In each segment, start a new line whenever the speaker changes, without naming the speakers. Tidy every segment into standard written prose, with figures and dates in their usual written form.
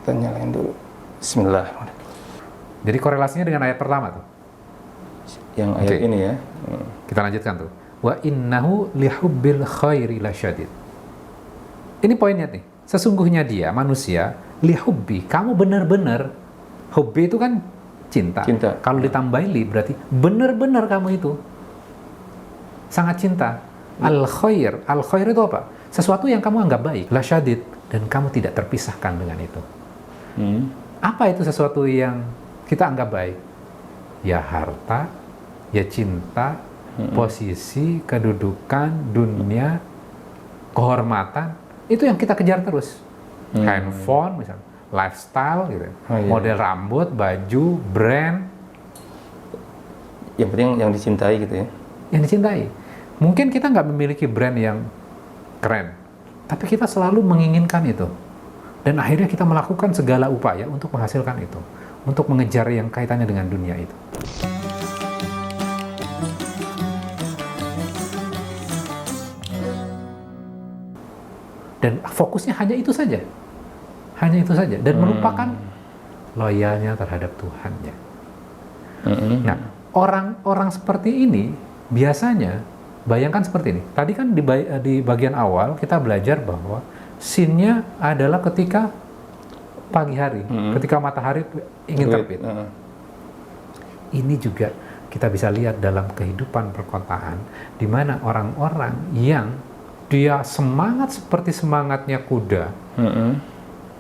kita nyalain dulu. Bismillah.
Jadi korelasinya dengan ayat pertama tuh.
Yang ayat ini ya.
Kita lanjutkan tuh. Wa innahu lihubbil khairi lasyadid. Ini poinnya nih. Sesungguhnya dia manusia lihubbi. Kamu benar-benar, hubbi itu kan cinta. Kalau ditambahin li berarti benar-benar kamu itu sangat cinta. Al khair itu apa? Sesuatu yang kamu anggap baik, lasyadid, dan kamu tidak terpisahkan dengan itu. Apa itu sesuatu yang kita anggap baik? Ya harta, ya cinta, posisi, kedudukan, dunia, kehormatan, itu yang kita kejar terus. Handphone misalnya, lifestyle gitu, model rambut, baju, brand.
Yang penting yang dicintai gitu ya.
Yang dicintai. Mungkin kita nggak memiliki brand yang keren, tapi kita selalu menginginkan itu. Dan akhirnya kita melakukan segala upaya untuk menghasilkan itu, untuk mengejar yang kaitannya dengan dunia itu. Dan fokusnya hanya itu saja. Hanya itu saja. Dan melupakan loyalnya terhadap Tuhannya. Nah, orang-orang seperti ini biasanya, bayangkan seperti ini. Tadi kan di bagian awal kita belajar bahwa scene-nya adalah ketika pagi hari, ketika matahari ingin terbit. Ini juga kita bisa lihat dalam kehidupan perkotaan, di mana orang-orang yang dia semangat seperti semangatnya kuda,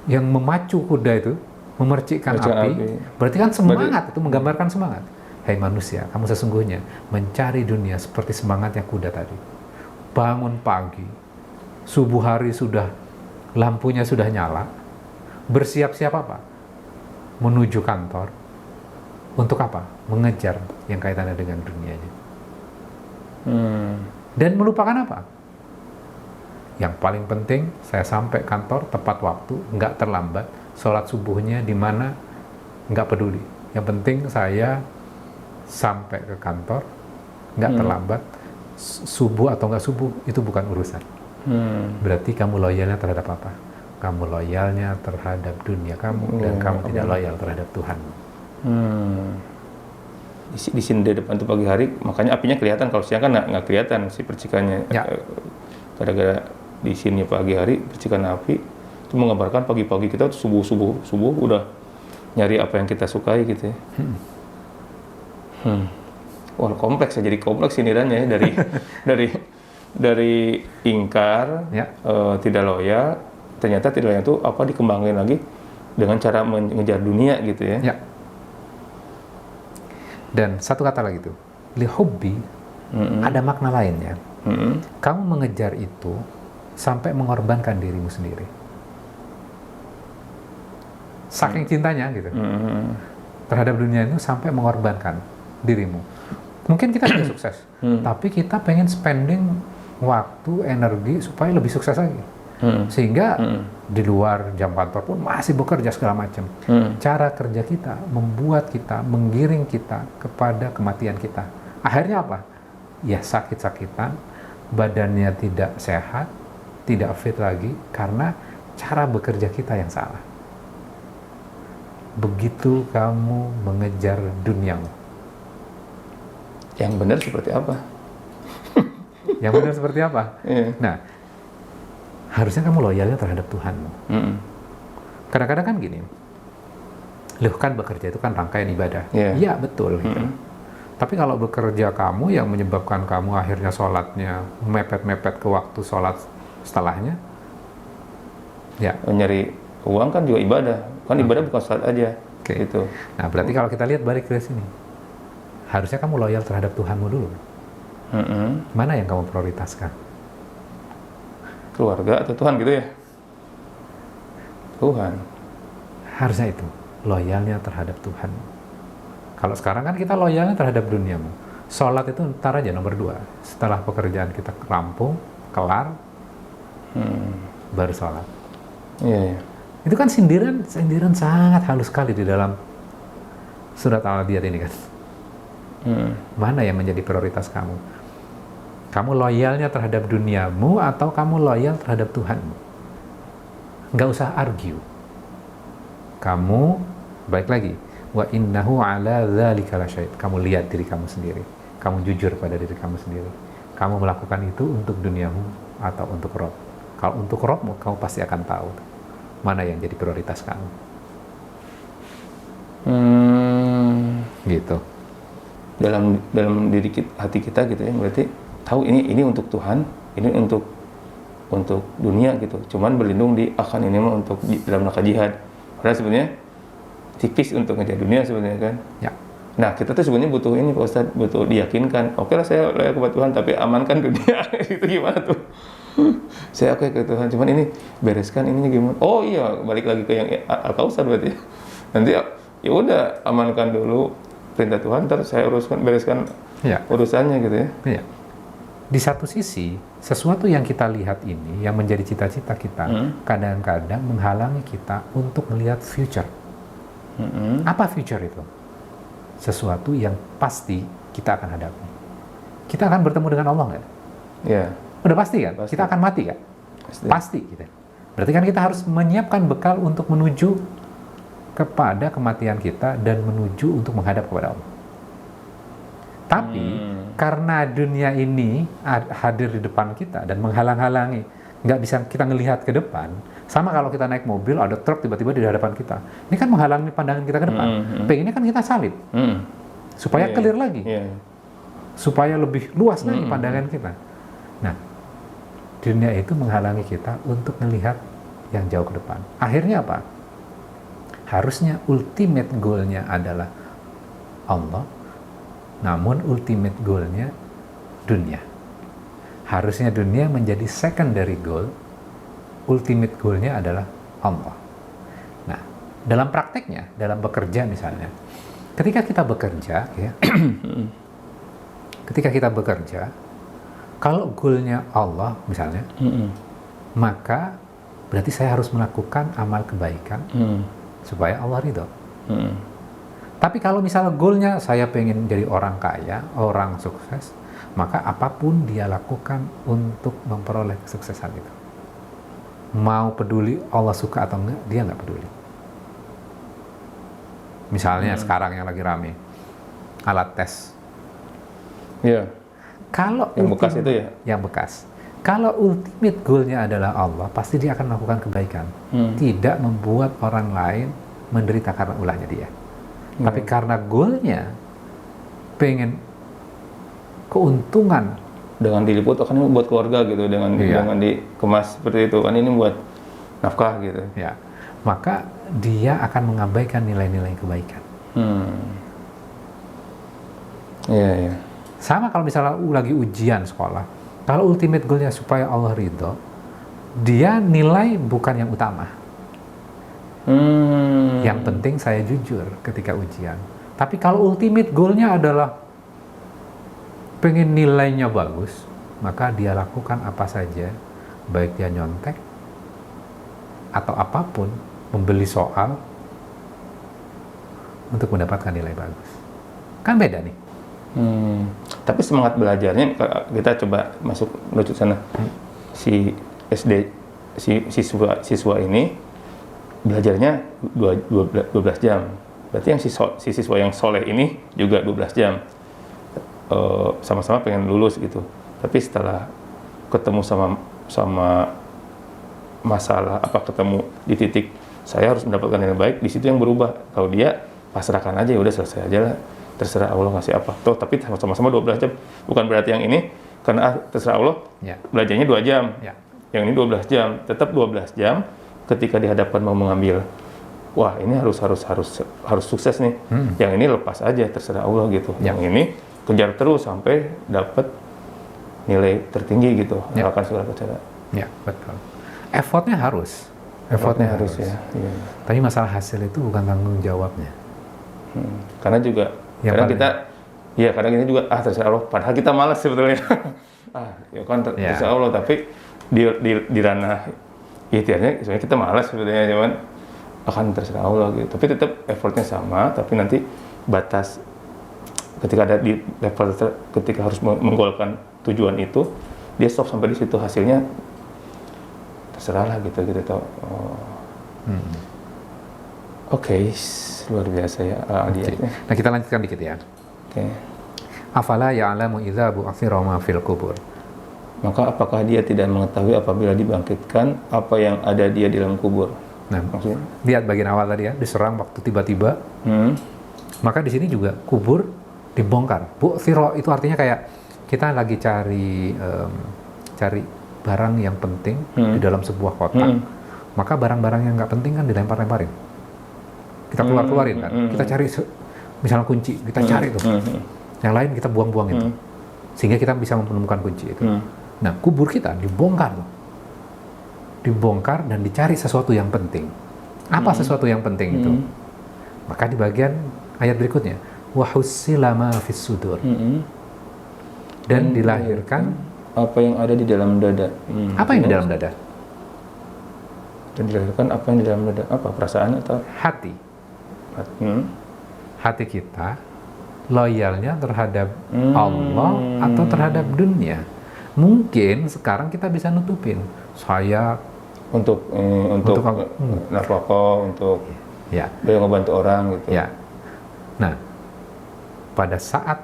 yang memacu kuda itu, memercikkan api, berarti kan semangat, itu menggambarkan semangat. Hai manusia, kamu sesungguhnya mencari dunia seperti semangatnya kuda tadi. Bangun pagi, subuh hari sudah, lampunya sudah nyala, bersiap-siap apa? Menuju kantor. Untuk apa? Mengejar yang kaitannya dengan dunianya. Dan melupakan apa? Yang paling penting, saya sampai kantor tepat waktu, nggak terlambat, sholat subuhnya di mana, nggak peduli. Yang penting saya sampai ke kantor, nggak terlambat, subuh atau nggak subuh, itu bukan urusan. Berarti kamu loyalnya terhadap apa? Kamu loyalnya terhadap dunia kamu, dan kamu tidak loyal terhadap Tuhan.
Di sini di depan tuh pagi hari, makanya apinya kelihatan. Kalau siang kan nggak kelihatan si percikannya. Gara-gara di sini pagi hari percikan api itu menggambarkan pagi-pagi kita subuh udah nyari apa yang kita sukai gitu ya. Wah, kompleks ya, jadi kompleks ini dan ya dari ingkar, tidak loyal, ternyata tidak loyal itu apa dikembangin lagi dengan cara mengejar dunia gitu ya.
Dan satu kata lagi tuh, lihubbi, ada makna lainnya. Kamu mengejar itu sampai mengorbankan dirimu sendiri. Saking cintanya gitu. Terhadap dunia itu sampai mengorbankan dirimu. Mungkin kita sudah sukses, tapi kita pengen spending waktu, energi supaya lebih sukses lagi. Sehingga di luar jam kantor pun masih bekerja segala macam. Cara kerja kita membuat kita, menggiring kita kepada kematian kita. Akhirnya apa? Ya sakit-sakitan, badannya tidak sehat, tidak fit lagi karena cara bekerja kita yang salah. Begitu kamu mengejar duniamu.
Yang benar seperti apa?
Yang benar seperti apa? Nah, harusnya kamu loyalnya terhadap Tuhanmu. Kadang-kadang kan gini, loh kan bekerja itu kan rangkaian ibadah. Iya, betul. Gitu. Tapi kalau bekerja kamu yang menyebabkan kamu akhirnya sholatnya mepet-mepet ke waktu sholat setelahnya,
nyari uang kan juga ibadah. Kan ibadah bukan sholat aja. Gitu.
Nah, berarti kalau kita lihat balik ke sini, harusnya kamu loyal terhadap Tuhanmu dulu. Mana yang kamu prioritaskan?
Keluarga atau Tuhan gitu ya? Tuhan.
Harusnya itu, loyalnya terhadap Tuhan. Kalau sekarang kan kita loyalnya terhadap duniamu. Sholat itu ntar aja nomor 2. Setelah pekerjaan kita rampung, kelar, baru sholat. Itu kan sindiran sangat halus sekali di dalam surat Al-Adiyat ini kan. Mana yang menjadi prioritas kamu? Kamu loyalnya terhadap duniamu atau kamu loyal terhadap Tuhanmu? Nggak usah argue. Kamu, baik lagi, wa innahu ala dzalika lasyahid. Kamu lihat diri kamu sendiri. Kamu jujur pada diri kamu sendiri. Kamu melakukan itu untuk duniamu atau untuk Rob. Kalau untuk Robmu, kamu pasti akan tahu mana yang jadi prioritas kamu. Gitu.
Dalam diri hati kita gitu ya, berarti tahu ini untuk Tuhan, ini untuk dunia gitu. Cuman berlindung di akan ini mah untuk dalam rangka jihad. Padahal sebenarnya tipis untuk ngejar dunia sebenarnya kan.
Ya.
Nah, kita tuh sebenarnya butuh ini Pak Ustadz, butuh diyakinkan. Oke lah, saya layak kepada Tuhan, tapi amankan dunia. Itu gimana tuh? Saya oke ke Tuhan, cuman ini bereskan ininya gimana? Oh iya, balik lagi ke yang Al-Kausar berarti. Nanti ya udah amankan dulu perintah Tuhan, ntar saya bereskan urusannya gitu ya.
Ya. Di satu sisi, sesuatu yang kita lihat ini, yang menjadi cita-cita kita, kadang-kadang menghalangi kita untuk melihat future. Apa future itu? Sesuatu yang pasti kita akan hadapi. Kita akan bertemu dengan Allah nggak?
Iya.
Udah pasti kan? Pasti. Kita akan mati kan? Pasti gitu. Berarti kan kita harus menyiapkan bekal untuk menuju kepada kematian kita dan menuju untuk menghadap kepada Allah. Tapi karena dunia ini hadir di depan kita dan menghalang-halangi, nggak bisa kita ngelihat ke depan. Sama kalau kita naik mobil, ada truk tiba-tiba di hadapan kita. Ini kan menghalangi pandangan kita ke depan. Pengennya kan kita salib. Supaya clear lagi. Supaya lebih luas lagi pandangan kita. Nah, dunia itu menghalangi kita untuk melihat yang jauh ke depan. Akhirnya apa? Harusnya ultimate goal-nya adalah Allah, namun ultimate goal-nya dunia. Harusnya dunia menjadi secondary goal, ultimate goal-nya adalah Allah. Nah, dalam prakteknya, dalam bekerja misalnya, ketika kita bekerja, ya, kalau goal-nya Allah misalnya, maka berarti saya harus melakukan amal kebaikan supaya Allah ridho. Tapi kalau misalnya goal-nya saya pengen jadi orang kaya, orang sukses, maka apapun dia lakukan untuk memperoleh kesuksesan itu. Mau peduli Allah suka atau enggak, dia nggak peduli. Misalnya sekarang yang lagi rame, alat tes.
Iya.
Kalau
yang bekas itu ya?
Yang bekas. Kalau ultimate goal-nya adalah Allah, pasti dia akan melakukan kebaikan. Tidak membuat orang lain menderita karena ulahnya dia. Tapi karena goal-nya pengen keuntungan,
dengan diliput kan ini buat keluarga gitu, dengan dikemas seperti itu kan, ini buat nafkah gitu
ya, maka dia akan mengabaikan nilai-nilai kebaikan.
Iya.
Sama kalau misalnya lagi ujian sekolah, kalau ultimate goalnya supaya Allah ridho, dia nilai bukan yang utama. Yang penting saya jujur ketika ujian. Tapi kalau ultimate goalnya adalah pengen nilainya bagus, maka dia lakukan apa saja, baik dia nyontek atau apapun, membeli soal untuk mendapatkan nilai bagus. Kan beda nih.
Tapi semangat belajarnya, kita coba masuk menuju sana. Si SD, si siswa ini belajarnya 12 jam. Berarti yang si siswa yang soleh ini juga 12 jam. Sama-sama pengen lulus gitu. Tapi setelah ketemu sama masalah, ketemu di titik saya harus mendapatkan yang baik, di situ yang berubah. Kalau dia pasrahkan aja, udah selesai aja lah, terserah Allah ngasih apa. Tuh, tapi sama-sama 12 jam. Bukan berarti yang ini karena terserah Allah, belajarnya 2 jam. Yang ini 12 jam, tetap 12 jam. Ketika dihadapkan mau mengambil, wah ini harus sukses nih. Yang ini lepas aja, terserah Allah gitu. Yang ini kejar terus sampai dapat nilai tertinggi gitu. Akan segala cara.
Ya, betul. Effortnya harus
ya. Iya.
Tapi masalah hasil itu bukan tanggung jawabnya.
Karena juga kadang kita juga terserah Allah. Padahal kita malas sebetulnya. Terserah Allah, tapi di ranah ikhtiarnya sebenarnya kita malas sebetulnya, cuman akan terserah Allah gitu. Tapi tetap effortnya sama, tapi nanti batas ketika ada di level ketika harus menggolkan tujuan itu, dia stop sampai di situ, hasilnya terserah lah gitu tau. Oke, luar biasa ya ayatnya.
Nah, kita lanjutkan dikit ya.
Oke.
Afala ya'lamu idza bu'athira ma fil qubur.
Maka apakah dia tidak mengetahui apabila dibangkitkan apa yang ada dia di dalam kubur?
Nah,
Maksudnya?
lihat bagian awal tadi ya, diserang waktu tiba-tiba. Maka di sini juga kubur dibongkar. Bu'thira itu artinya kayak kita lagi cari barang yang penting di dalam sebuah kotak. Maka barang-barang yang nggak penting kan dilempar-lemparin. Kita keluar-keluarin kan. Kita cari misalnya kunci, kita cari tuh. Yang lain kita buang-buang itu. Sehingga kita bisa menemukan kunci itu. Nah, kubur kita dibongkar tuh. Dibongkar dan dicari sesuatu yang penting. Apa sesuatu yang penting itu? Maka di bagian ayat berikutnya, wa hussila ma fis sudur. Dan dilahirkan
apa yang ada di dalam dada.
Apa yang di dalam dada?
Dan dilahirkan apa yang di dalam dada? Apa perasaan atau
Hati. Hati kita loyalnya terhadap Allah atau terhadap dunia. Mungkin sekarang kita bisa nutupin. Saya
untuk nafkah, untuk
ya,
ngebantu orang gitu.
ya. Nah, pada saat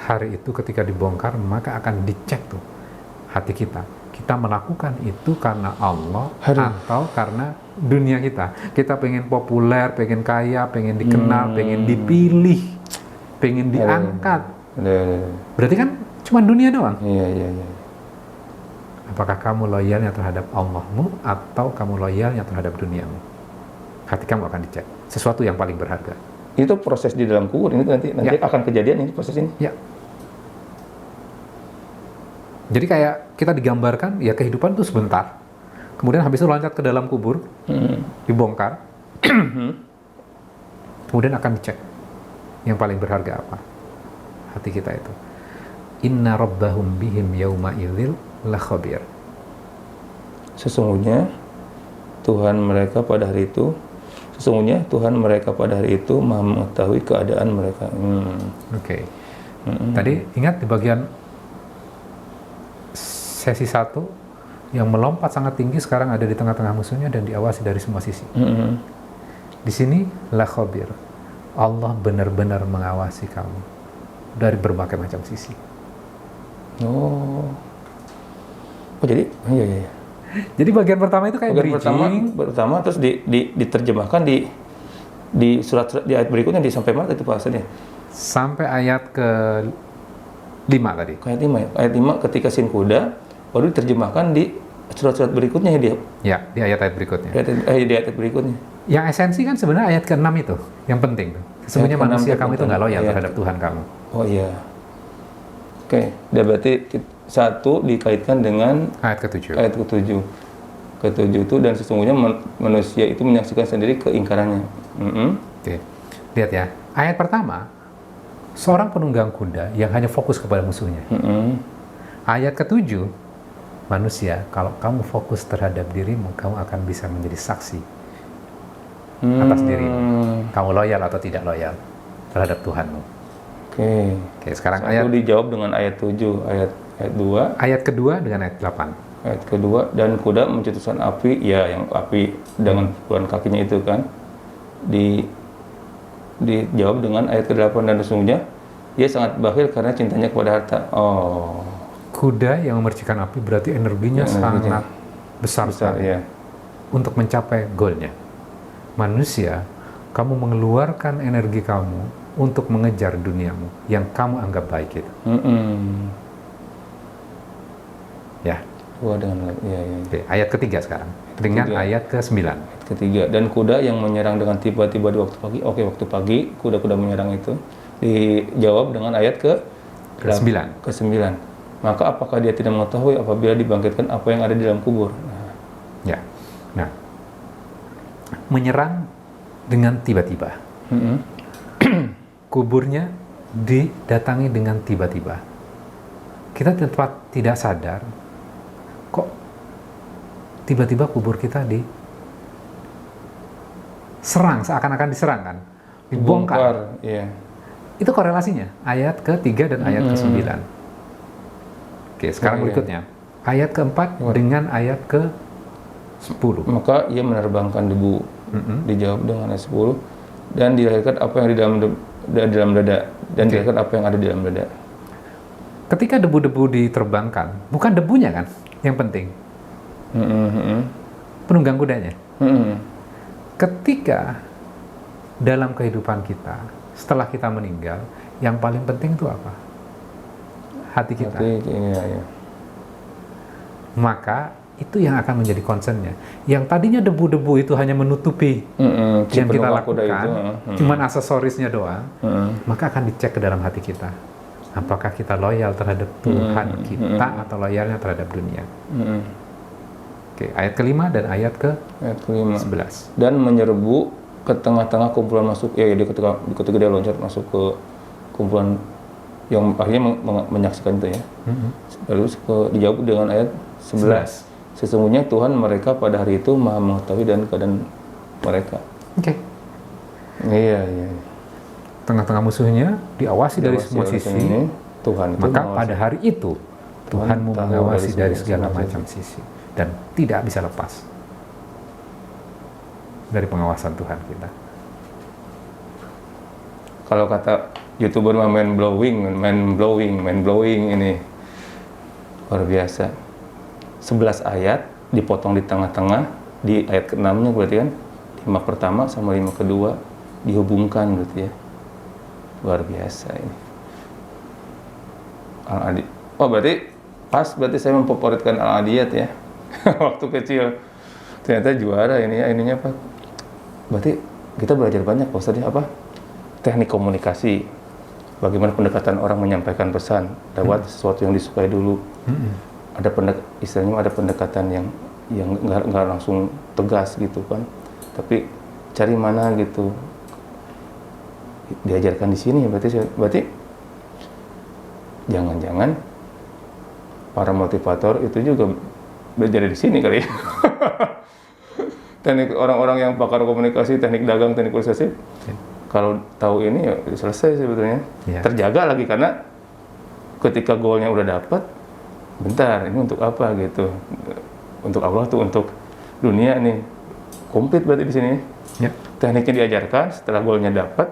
hari itu ketika dibongkar, maka akan dicek tuh hati kita. Kita melakukan itu karena Allah atau karena dunia kita. Kita pengen populer, pengen kaya, pengen dikenal, pengen dipilih, pengen diangkat. Berarti kan cuma dunia doang.
Iya.
Apakah kamu loyalnya terhadap Allahmu atau kamu loyalnya terhadap duniamu? Hati kamu akan dicek. Sesuatu yang paling berharga.
Itu proses di dalam kubur ini nanti akan kejadian ini proses ini.
Ya. Jadi kayak kita digambarkan ya kehidupan itu sebentar. Kemudian habis itu loncat ke dalam kubur, dibongkar. Kemudian akan dicek yang paling berharga apa? Hati kita itu. Inna rabbahum bihim yauma idzil la khabir.
Sesungguhnya Tuhan mereka pada hari itu Maha mengetahui keadaan mereka.
Oke. Tadi ingat di bagian sesi 1 yang melompat sangat tinggi sekarang ada di tengah-tengah musuhnya dan diawasi dari semua sisi. Di sini la khabir. Allah benar-benar mengawasi kamu dari berbagai macam sisi.
Oh jadi iya.
Jadi bagian pertama itu kayak bridging.
Pertama terus diterjemahkan di surat di ayat berikutnya sampai mana itu bahasanya?
Sampai ayat ke-5 tadi.
Ayat 5 ketika sin kuda baru diterjemahkan di surat-surat berikutnya dia.
Ya, di ayat-ayat berikutnya.
Di ayat berikutnya.
Yang esensi kan sebenarnya ayat ke-6 itu, yang penting. Sesungguhnya manusia kamu itu nggak loyal terhadap Tuhan kamu.
Oh iya. Oke, berarti 1 dikaitkan dengan
Ayat ke-7.
Ayat ke-7. Ke-7 itu dan sesungguhnya manusia itu menyaksikan sendiri keingkarannya.
Oke. Lihat ya, ayat pertama, seorang penunggang kuda yang hanya fokus kepada musuhnya. Ayat ke-7, manusia, kalau kamu fokus terhadap dirimu, kamu akan bisa menjadi saksi atas dirimu. Kamu loyal atau tidak loyal terhadap Tuhanmu. Oke, sekarang ayat
dijawab dengan ayat 7, ayat 2.
Ayat kedua dengan ayat 8.
Ayat kedua, dan kuda mencetuskan api, ya yang api dengan pukulan kakinya itu kan. Dijawab dengan ayat ke-8, dan sesungguhnya dia sangat bakhil karena cintanya kepada harta. Oh.
Kuda yang memercikan api berarti energinya sangat besar
ya.
Untuk mencapai goalnya. Manusia, kamu mengeluarkan energi kamu untuk mengejar duniamu yang kamu anggap baik itu. Ya.
Oke,
ayat ketiga sekarang. Dengan ayat ke-9.
Ayat ketiga. Dan kuda yang menyerang dengan tiba-tiba di waktu pagi. Oke, waktu pagi kuda-kuda menyerang itu dijawab dengan ayat ke-9. Maka apakah dia tidak mengetahui apabila dibangkitkan apa yang ada di dalam kubur?
Nah, menyerang dengan tiba-tiba. Kuburnya didatangi dengan tiba-tiba. Kita tidak sadar, kok tiba-tiba kubur kita diserang, seakan-akan diserang kan, dibongkar.
Iya.
Itu korelasinya, ayat ke-3 dan ayat ke-9. Oke, sekarang berikutnya, ayat ke-4 dengan ayat ke-10.
Maka ia menerbangkan debu Dijawab dengan ayat 10. Dan dilahirkan apa yang di dalam dada. Dan dilahirkan apa yang ada di dalam dada.
Ketika debu-debu diterbangkan, bukan debunya kan yang penting. Penunggang kudanya. Ketika dalam kehidupan kita, setelah kita meninggal, yang paling penting itu apa? Hati kita.
Iya.
Maka itu yang akan menjadi concernnya. Yang tadinya debu-debu itu hanya menutupi yang kita lakukan, cuman aksesorisnya doang, maka akan dicek ke dalam hati kita. Apakah kita loyal terhadap Tuhan kita atau loyalnya terhadap dunia? Oke, ayat kelima dan ayat ke-11.
Dan menyerbu ke tengah-tengah kumpulan masuk, ya ketika dia loncat masuk ke kumpulan yang akhirnya menyaksikan itu ya. Lalu dijawab dengan ayat 11. Sesungguhnya Tuhan mereka pada hari itu maha mengetahui dan keadaan mereka.
Oke.
Iya.
Tengah-tengah musuhnya diawasi dari semua sisi.
Tuhan itu
maka pada hari itu Tuhanmu mengawasi dari segala macam sisi dan tidak bisa lepas dari pengawasan Tuhan kita.
Kalau kata YouTuber main blowing ini luar biasa. 11 ayat dipotong di tengah-tengah, di ayat ke-6-nya berarti kan 5 pertama sama 5 kedua dihubungkan berarti ya. Luar biasa ini. Al-Adiyat. Oh berarti pas, berarti saya memfavoritkan Al-Adiyat ya. Waktu kecil. Ternyata juara ini ya, ininya apa? Berarti kita belajar banyak Pak Ustadz ya, apa? Teknik komunikasi. Bagaimana pendekatan orang menyampaikan pesan lewat sesuatu yang disukai dulu. Ada istilahnya ada pendekatan yang nggak langsung tegas gitu kan. Tapi cari mana gitu. Diajarkan di sini berarti jangan-jangan para motivator itu juga belajar di sini kali ya. Teknik orang-orang yang pakar komunikasi, teknik dagang, teknik organisasi, kalau tahu ini ya selesai sebetulnya. Terjaga lagi karena ketika goalnya udah dapat, bentar ini untuk apa gitu? Untuk Allah tuh, untuk dunia nih, komplit berarti di sini. Tekniknya diajarkan, setelah goalnya dapat,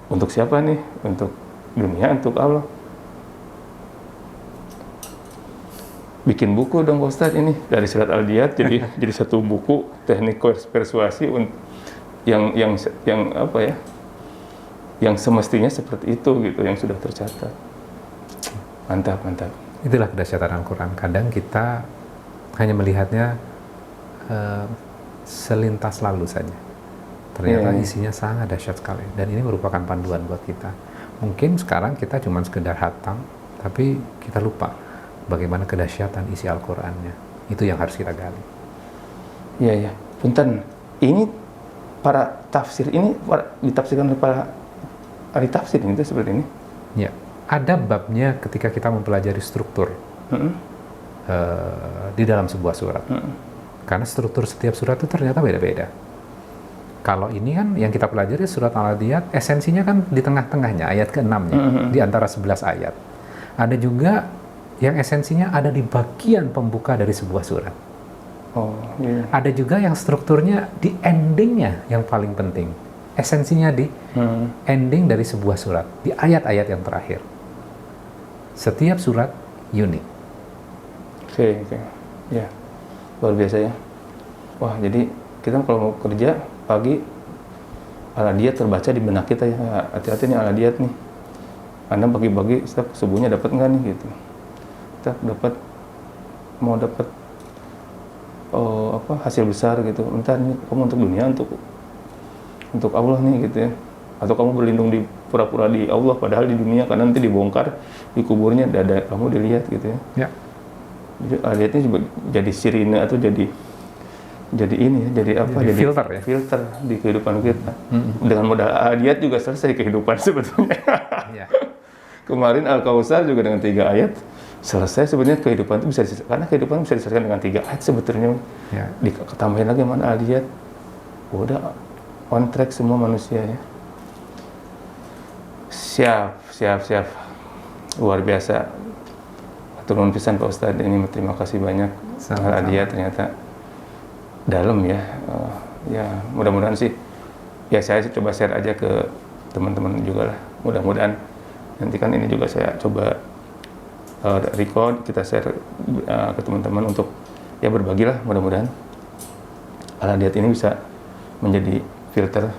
untuk siapa nih? Untuk dunia, untuk Allah. Bikin buku dong Pak Ustadz ini dari Surat Al-Adiyat jadi satu buku teknik persuasi yang apa ya? Yang semestinya seperti itu gitu, yang sudah tercatat. Mantap.
Itulah kedahsyatan Al-Quran. Kadang kita hanya melihatnya selintas lalu saja. Ternyata isinya sangat dahsyat sekali. Dan ini merupakan panduan buat kita. Mungkin sekarang kita cuma sekedar hatam, tapi kita lupa bagaimana kedahsyatan isi Al-Qurannya. Itu yang harus kita gali.
Iya. Punten, ini para tafsir ini ditafsirkan oleh para ahli tafsir itu seperti ini?
Ya, ada babnya ketika kita mempelajari struktur di dalam sebuah surat. Karena struktur setiap surat itu ternyata beda-beda. Kalau ini kan yang kita pelajari surat Al-Adiyat, esensinya kan di tengah-tengahnya, ayat ke-6-nya, di antara 11 ayat. Ada juga yang esensinya ada di bagian pembuka dari sebuah surat. Ada juga yang strukturnya di endingnya yang paling penting. Esensinya di ending dari sebuah surat, di ayat-ayat yang terakhir. Setiap surat unik.
Oke. Ya, luar biasa ya. Wah, jadi kita kalau mau kerja pagi, Al-Adiyat terbaca di benak kita ya. Hati-hati nih Al-Adiyat nih. Anda pagi-pagi setiap subuhnya dapat nggak nih gitu. Kita mau dapat hasil besar gitu. Entar nih kamu untuk dunia, untuk Allah nih gitu ya. Atau kamu berlindung di pura-pura di Allah padahal di dunia, karena nanti dibongkar di kuburnya dada kamu dilihat gitu ya. Jadi Al-Adiyatnya juga jadi sirine atau jadi ini ya, jadi
filter ya.
Filter di kehidupan kita. Dengan modal Al-Adiyat juga selesai kehidupan sebetulnya. Kemarin Al-Kautsar juga dengan 3 ayat selesai sebenarnya kehidupan itu bisa karena kehidupan bisa diselesaikan dengan 3 ayat sebetulnya. Ditambahin lagi mana Al-Adiyat. Udah on track semua manusia ya. Siap. Luar biasa. Turun pisan Pak Ustadz ini, terima kasih banyak. Al-Adiyat ternyata dalam ya. ya mudah-mudahan sih, ya saya coba share aja ke teman-teman juga lah, mudah-mudahan nanti kan ini juga saya coba record, kita share ke teman-teman untuk ya berbagilah, mudah-mudahan Al-Hadiyat ini bisa menjadi filter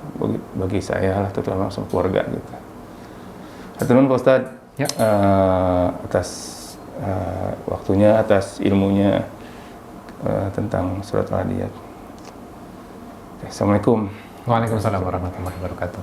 bagi saya lah, terutama sama keluarga gitu. Hatur nuhun Pak Ustadz
Ya.
Atas waktunya, atas ilmunya tentang surat Al-Hadiyat. Assalamualaikum.
Waalaikumsalam warahmatullahi wabarakatuh.